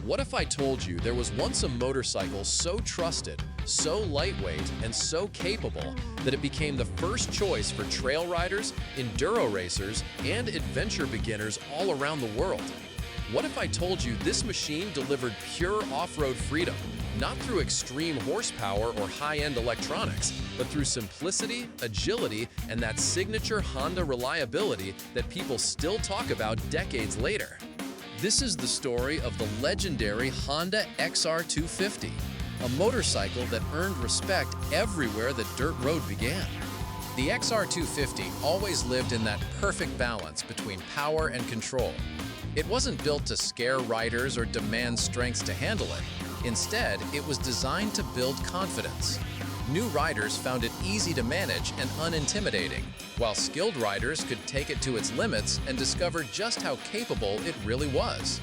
What if I told you there was once a motorcycle so trusted, so lightweight, and so capable that it became the first choice for trail riders, enduro racers, and adventure beginners all around the world? What if I told you this machine delivered pure off-road freedom, not through extreme horsepower or high-end electronics, but through simplicity, agility, and that signature Honda reliability that people still talk about decades later? This is the story of the legendary Honda XR250, a motorcycle that earned respect everywhere that dirt road began. The XR250 always lived in that perfect balance between power and control. It wasn't built to scare riders or demand strength to handle it. Instead, it was designed to build confidence. New riders found it easy to manage and unintimidating, while skilled riders could take it to its limits and discover just how capable it really was.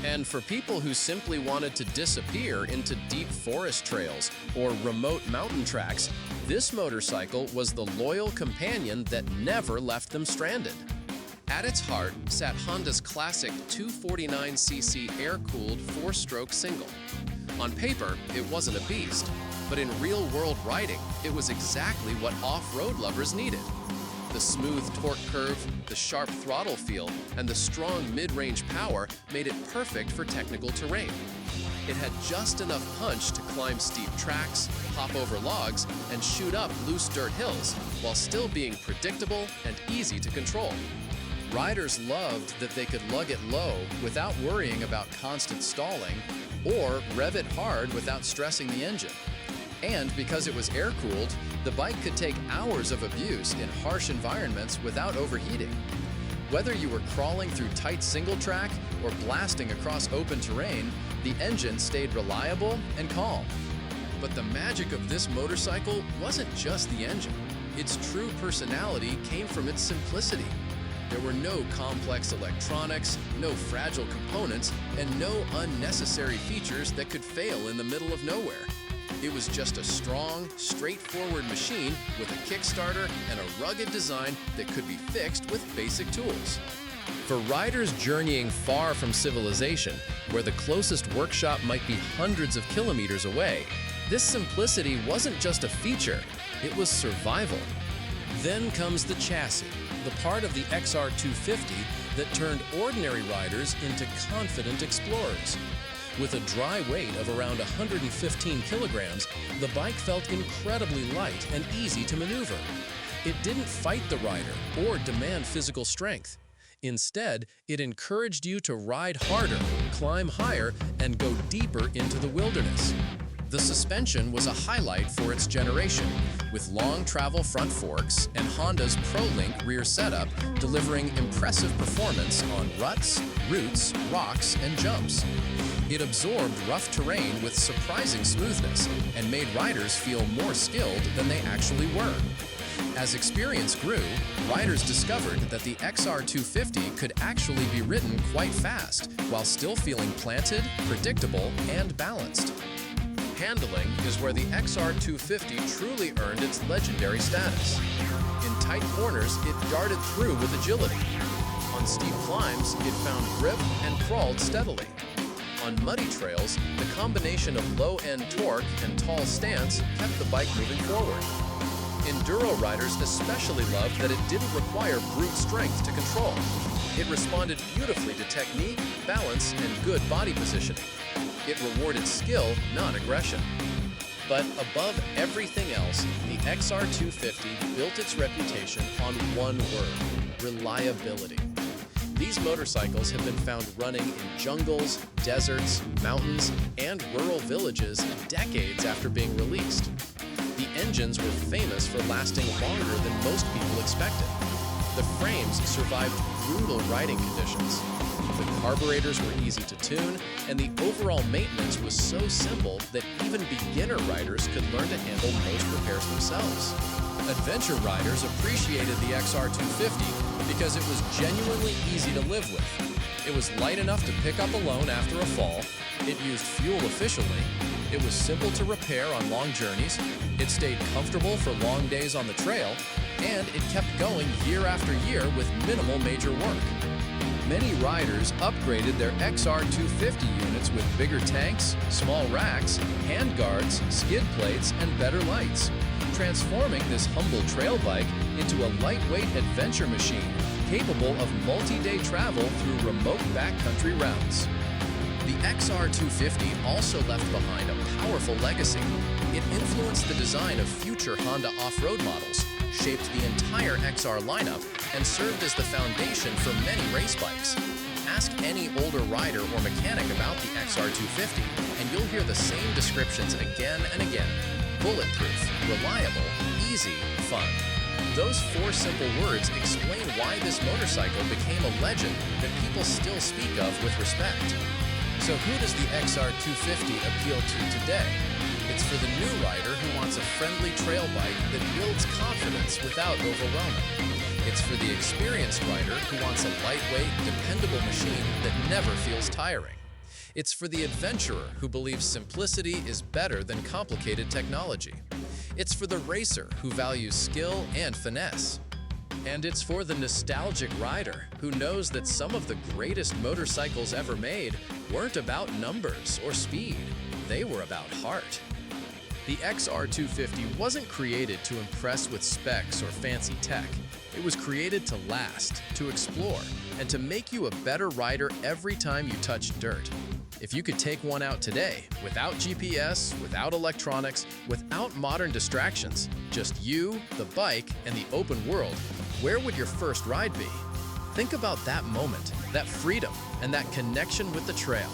And for people who simply wanted to disappear into deep forest trails or remote mountain tracks, this motorcycle was the loyal companion that never left them stranded. At its heart sat Honda's classic 249cc air-cooled four-stroke single. On paper, it wasn't a beast, but in real-world riding, it was exactly what off-road lovers needed. The smooth torque curve, the sharp throttle feel, and the strong mid-range power made it perfect for technical terrain. It had just enough punch to climb steep tracks, hop over logs, and shoot up loose dirt hills, while still being predictable and easy to control. Riders loved that they could lug it low without worrying about constant stalling, or rev it hard without stressing the engine. And because it was air-cooled, the bike could take hours of abuse in harsh environments without overheating. Whether you were crawling through tight single track or blasting across open terrain, the engine stayed reliable and calm. But the magic of this motorcycle wasn't just the engine. Its true personality came from its simplicity. There were no complex electronics, no fragile components, and no unnecessary features that could fail in the middle of nowhere. It was just a strong, straightforward machine with a Kickstarter and a rugged design that could be fixed with basic tools. For riders journeying far from civilization, where the closest workshop might be hundreds of kilometers away, this simplicity wasn't just a feature, it was survival. Then comes the chassis, the part of the XR250 that turned ordinary riders into confident explorers. With a dry weight of around 115 kilograms, the bike felt incredibly light and easy to maneuver. It didn't fight the rider or demand physical strength. Instead, it encouraged you to ride harder, climb higher, and go deeper into the wilderness. The suspension was a highlight for its generation, with long travel front forks and Honda's ProLink rear setup delivering impressive performance on ruts, roots, rocks, and jumps. It absorbed rough terrain with surprising smoothness and made riders feel more skilled than they actually were. As experience grew, riders discovered that the XR250 could actually be ridden quite fast while still feeling planted, predictable, and balanced. Handling is where the XR250 truly earned its legendary status. In tight corners, it darted through with agility. On steep climbs, it found grip and crawled steadily. On muddy trails, the combination of low-end torque and tall stance kept the bike moving forward. Enduro riders especially loved that it didn't require brute strength to control. It responded beautifully to technique, balance, and good body positioning. It rewarded skill, not aggression. But above everything else, the XR250 built its reputation on one word: reliability. These motorcycles have been found running in jungles, deserts, mountains, and rural villages decades after being released. The engines were famous for lasting longer than most people expected. The frames survived brutal riding conditions. The carburetors were easy to tune, and the overall maintenance was so simple that even beginner riders could learn to handle most repairs themselves. Adventure riders appreciated the XR250 because it was genuinely easy to live with. It was light enough to pick up alone after a fall, it used fuel efficiently, it was simple to repair on long journeys, it stayed comfortable for long days on the trail, and it kept going year after year with minimal major work. Many riders upgraded their XR250 units with bigger tanks, small racks, handguards, skid plates, and better lights, transforming this humble trail bike into a lightweight adventure machine capable of multi-day travel through remote backcountry routes. The XR250 also left behind a powerful legacy. It influenced the design of future Honda off-road models, shaped the entire XR lineup, and served as the foundation for many race bikes. Ask any older rider or mechanic about the XR250, and you'll hear the same descriptions again and again. Bulletproof, reliable, easy, fun. Those four simple words explain why this motorcycle became a legend that people still speak of with respect. So who does the XR250 appeal to today? It's for the new rider who wants a friendly trail bike that builds confidence without overwhelming. It's for the experienced rider who wants a lightweight, dependable machine that never feels tiring. It's for the adventurer who believes simplicity is better than complicated technology. It's for the racer who values skill and finesse. And it's for the nostalgic rider who knows that some of the greatest motorcycles ever made weren't about numbers or speed. They were about heart. The XR250 wasn't created to impress with specs or fancy tech. It was created to last, to explore, and to make you a better rider every time you touch dirt. If you could take one out today, without GPS, without electronics, without modern distractions, just you, the bike, and the open world, where would your first ride be? Think about that moment, that freedom, and that connection with the trail.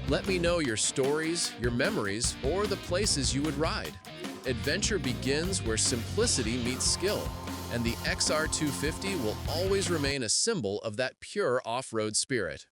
Let me know your stories, your memories, or the places you would ride. Adventure begins where simplicity meets skill, and the XR250 will always remain a symbol of that pure off-road spirit.